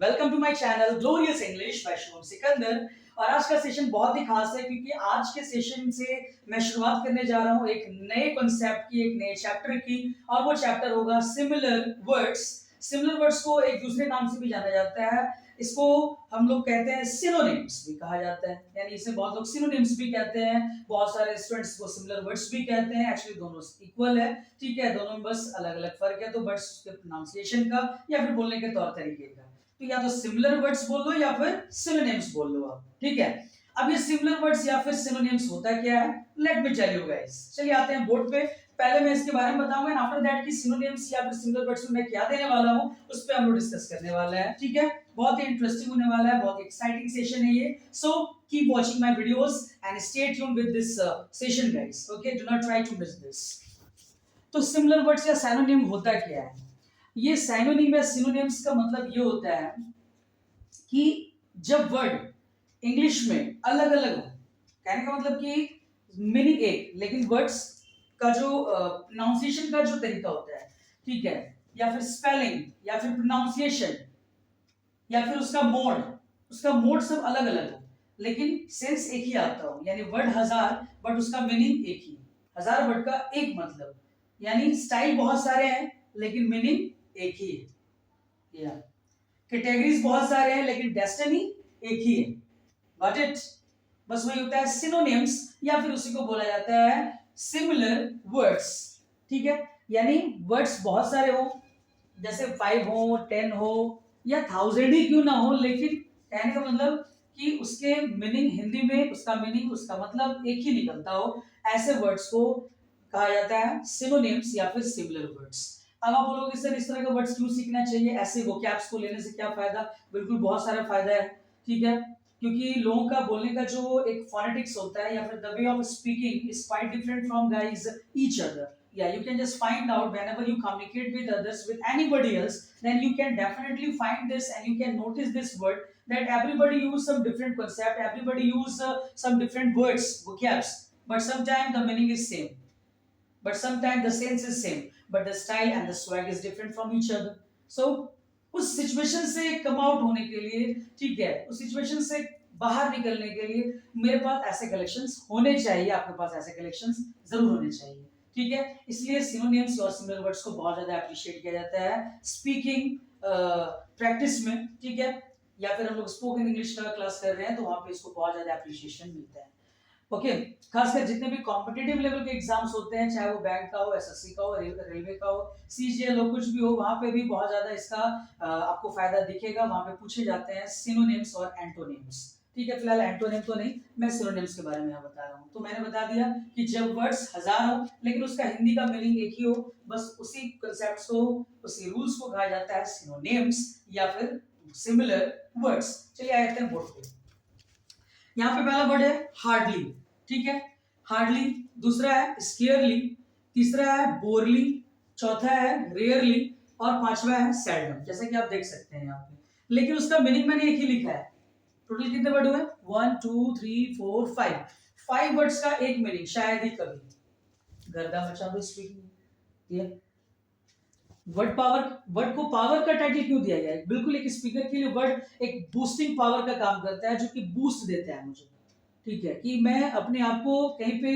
Welcome to my channel glorious English by Shubham Sikandar. और आज का सेशन बहुत ही खास है क्योंकि आज के सेशन से मैं शुरुआत करने जा रहा हूँ एक नए कॉन्सेप्ट की, एक नए चैप्टर की। और वो चैप्टर होगा सिमिलर वर्ड्स। सिमिलर वर्ड्स को एक दूसरे नाम से भी जाना जाता है। इसको हम लोग कहते हैं सिनोनिम्स भी कहा जाता है, यानी इसे बहुत लोग सिनोनिम्स भी कहते हैं, बहुत सारे स्टूडेंट्स को सिमिलर वर्ड्स भी कहते हैं। एक्चुअली दोनों इक्वल है, ठीक है, दोनों में बस अलग अलग फर्क है। तो वर्ड्स के प्रोनाउंसिएशन का या फिर बोलने के तौर तरीके का, तो या तो सिमिलर वर्ड्स बोल लो या फिर सिनोनिम्स बोल लो आप, ठीक है। अब ये सिमिलर वर्ड्स या फिर सिनोनिम्स होता क्या है, let me tell you guys. चलिए आते हैं बोर्ड पे। पहले मैं इसके बारे में बताऊंगा एंड आफ्टर दैट कि सिनोनिम्स या फिर सिमिलर वर्ड्स में मैं क्या देने वाला हूं, उस पे हम लोग डिस्कस करने वाले हैं, ठीक है। बहुत ही इंटरेस्टिंग होने वाला है, बहुत एक्साइटिंग सेशन है ये। So keep watching my videos and stay tuned with this session guys, okay, do not try to miss this. तो सिमिलर वर्ड्स या सिनोनिम होता क्या है? ये सिनोनिम या सिनोनिम्स का मतलब ये होता है कि जब वर्ड इंग्लिश में अलग अलग हो, कहने का मतलब कि मीनिंग एक, लेकिन वर्ड्स का जो प्रोनाउंसिएशन का जो तरीका होता है, ठीक है, या फिर स्पेलिंग या फिर प्रोनाउंसिएशन या फिर उसका मोड सब अलग अलग हो, लेकिन सेंस एक ही आता हो। यानी वर्ड हजार बट उसका मीनिंग एक ही। हजार वर्ड का एक मतलब, यानी स्टाइल बहुत सारे हैं लेकिन मीनिंग एक ही है। या कैटेगरीज बहुत सारे हैं लेकिन डेस्टिनी एक ही है। Got it? बस वही होता है सिनोनिम्स, या फिर उसी को बोला जाता है सिमिलर वर्ड्स, ठीक है। यानी वर्ड्स बहुत सारे हो, जैसे 5 हो, 10 हो या 1000 ही क्यों ना हो, लेकिन कहने का मतलब कि उसके मीनिंग हिंदी में उसका मीनिंग, उसका मतलब एक ही निकलता हो, ऐसे वर्ड्स को कहा जाता है सिनोनिम्स या फिर सिमिलर वर्ड्स। अब आप बोलोगे सर इस तरह के वर्ड्स क्यों सीखना चाहिए, ऐसे वोकैब्स को लेने से क्या फायदा? बिल्कुल बहुत सारा फायदा है, ठीक है। क्योंकि लोगों का बोलने का जो एक फोनेटिक्स होता है या फिर the way of speaking is quite different from guys each other. Yeah, you can just find out whenever you communicate with others, with anybody else, then you can definitely find this and you can notice this word that everybody use some different concept, everybody use some different words, vocabs, but sometimes the meaning is same, but sometimes the sense is same, but the style and the swag is different from each other. So उस situation से come out होने के लिए, ठीक है, उस situation से बाहर निकलने के लिए मेरे पास ऐसे कलेक्शंस होने चाहिए, आपके पास ऐसे कलेक्शंस जरूर होने चाहिए, ठीक है। इसलिए सिनोनिम्स और सिमिलर वर्ड्स को बहुत ज्यादा अप्रिशिएट किया जाता है स्पीकिंग प्रैक्टिस में, ठीक है। या फिर हम लोग स्पोकन इंग्लिश का क्लास कर रहे हैं तो वहां पे इसको बहुत ज्यादा अप्रिशिएशन मिलता है, ओके। खासकर जितने भी कॉम्पिटिटिव लेवल के एग्जाम्स होते हैं, चाहे वो बैंक का हो, एसएससी का हो, रेलवे का हो, सीजीएल हो, कुछ भी हो, वहां पे भी बहुत ज्यादा इसका आपको फायदा दिखेगा। वहां पे पूछे जाते हैं सिनोनिम्स और एंटोनिम्स, ठीक है। फिलहाल एंटोनिम तो नहीं, मैं सिनोनिम्स के बारे में यहाँ बता रहा हूँ। तो मैंने बता दिया कि जब वर्ड्स हजार हो लेकिन उसका हिंदी का मीनिंग एक ही हो, बस उसी कंसेप्ट को, उसी रूल्स को कहा जाता है सिनोनिम्स या फिर सिमिलर वर्ड्स। चलिए आते हैं बोर्ड पे। यहाँ पे पहला वर्ड है हार्डली, ठीक है, हार्डली। दूसरा है स्केयरली, तीसरा है बोरली, चौथा है रेयरली और पांचवा है सेल्डम, जैसे कि आप देख सकते हैं यहाँ पे। लेकिन उसका मीनिंग मैंने एक ही लिखा है। टोटल कितने वर्ड हुए? 1 2 3 4 5। 5 वर्ड्स का एक मीनिंग, शायद ही कभी। गर्दा मचा दो स्पीकिंग। वर्ड पावर, वर्ड को पावर का टाइटल क्यों दिया गया है? बिल्कुल एक स्पीकर के लिए वर्ड एक बूस्टिंग पावर का काम करता है, जो कि बूस्ट देता है मुझे, ठीक है, कि मैं अपने आप को कहीं पे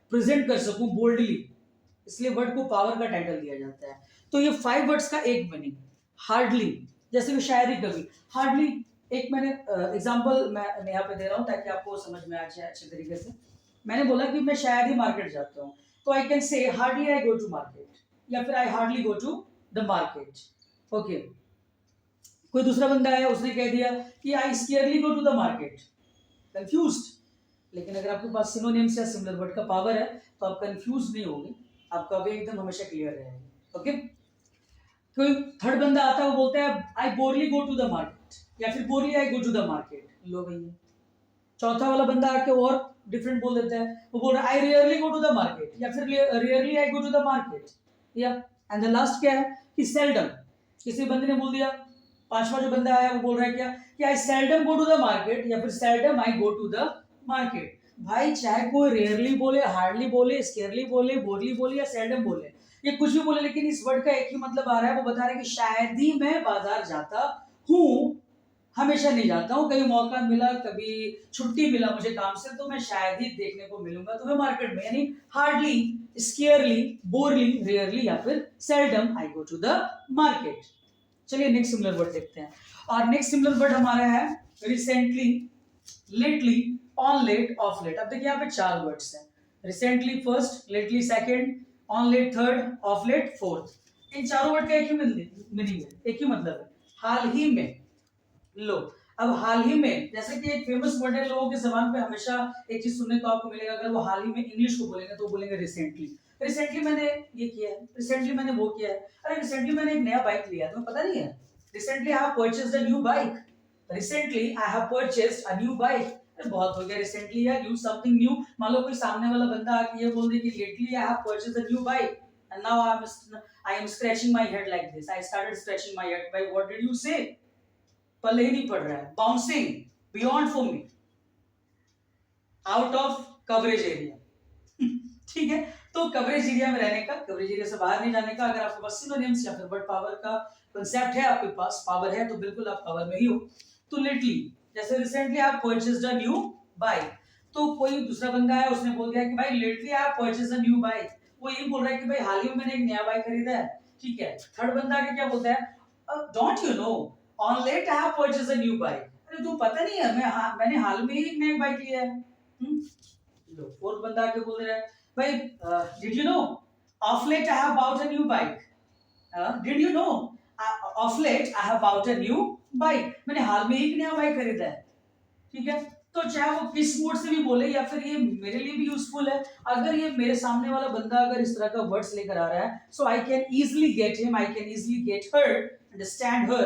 प्रेजेंट कर सकूं बोल्डली, इसलिए वर्ड को पावर का टाइटल दिया जाता है। तो ये 5 वर्ड्स का एक मीनिंग हार्डली, जैसे कि शायद ही कभी। हार्डली एक मैंने एग्जांपल मैं यहाँ पे दे रहा हूँ ताकि आपको समझ में आ जाए अच्छे तरीके से। मैंने बोला कि मैं शायद ही मार्केट जाता हूँ, तो I can say hardly I go to market, या फिर I hardly go to the market, okay. कोई दूसरा बंदा है, उसने कह दिया कि I scarcely go to the market, confused. लेकिन अगर आपके पास सिनोनिम्स या सिमिलर वर्ड का पावर है तो आप कंफ्यूज नहीं होंगे, आपका वे एकदम हमेशा क्लियर रहेगा, ओके। कोई थर्ड बंदा आता है, वो बोलता है आई बोरली गो टू द मार्केट या फिर बोरली आई गो टू द मार्केट, लो भैया। चौथा वाला बंदा आके और डिफरेंट बोल देता है, वो बोल रहा है I rarely go to the market या फिर rarely I go to the market, या एंड द लास्ट क्या है कि सेल्डम। किसी बंदे ने बोल दिया, पांचवा जो बंदा आया वो बोल रहा है क्या कि I seldom go to the market या फिर seldom I go to the market. भाई चाहे कोई रेयरली बोले, हार्डली बोले, स्केयरली बोले, बोरली बोले या सेल्डम बोले, ये कुछ भी बोले, लेकिन इस वर्ड का एक ही मतलब आ रहा है, वो बता रहे हैं कि शायद ही मैं बाजार जाता हूँ हमेशा नहीं जाता हूँ, कहीं मौका मिला, कभी छुट्टी मिला मुझे काम से तो मैं शायद ही देखने को मिलूंगा तुम्हें मार्केट में, यानी हार्डली, स्केयरली, बोरली, रेयरली या फिर seldom I go to the market. चलिए नेक्स्ट सिमिलर वर्ड देखते हैं। और नेक्स्ट सिमिलर वर्ड हमारा है recently, lately, on late, of late. अब देखिए यहाँ पे चार वर्ड्स हैं, recently first, lately second, on late third, of late fourth. इन चारों वर्ड का एक ही मीनिंग है, एक ही मतलब है, हाल ही में। लो, अब हाल ही में जैसे कि एक फेमस वर्ड है, लोगों की जबान पे हमेशा एक चीज सुनने को आपको मिलेगा, अगर वो हाल ही में इंग्लिश को बोलेंगे तो बोलेंगे रिसेंटली। रिसेंटली मैंने ये किया है, रिसेंटली मैंने वो किया है, अरे रिसेंटली मैंने एक नया बाइक लिया है, तुम्हें पता नहीं है? Recently I have purchased a new bike, recently I have purchased a new bike. अरे बहुत हो गया रिसेंटली यार, यूज समथिंग न्यू। मान लो कोई सामने वाला बंदा आके ये बोल दे कि lately I have purchased a new bike and now I am scratching my head like this, I started scratching my head, by what did you से? पल्ले ही नहीं पड़ रहा है, bouncing beyond for me, out of coverage area. ठीक है, तो coverage area में रहने का, कवरेज एरिया से बाहर नहीं जाने का। अगर आपके पास सिनोनिम्स या फिर वर्ड पावर का कांसेप्ट है, आपके पास पावर है, तो बिल्कुल आप पावर में ही हो। तो लेटली, जैसे रिसेंटली आप परचेज्ड अ न्यू बाइक, तो कोई दूसरा बंदा है उसने बोल दिया कि भाई लेटली आप परचेज्ड अ न्यू बाइक, वो ये बोल रहा है कि भाई हाल ही में मैंने एक नया बाइक खरीदा है। ठीक है, थर्ड बंदा आके क्या बोलता है, don't you know on late I have purchased a new bike, अरे तू पता नहीं है मैंने हाल में ही एक नया बाइक लिया है। लो, फोर्थ बंदा आके बोल रहा है, भाई did you know of late I have bought a new bike, did you know of late I have bought a new bike, मैंने हाल में ही एक नया बाइक खरीदा है। ठीक है, तो चाहे वो किस मोड से भी बोले या फिर ये मेरे लिए भी यूजफुल है, अगर ये मेरे सामने वाला बंदा अगर इस तरह का वर्ड्स लेकर आ रहा है, so I can easily get him, I can easily get her, understand her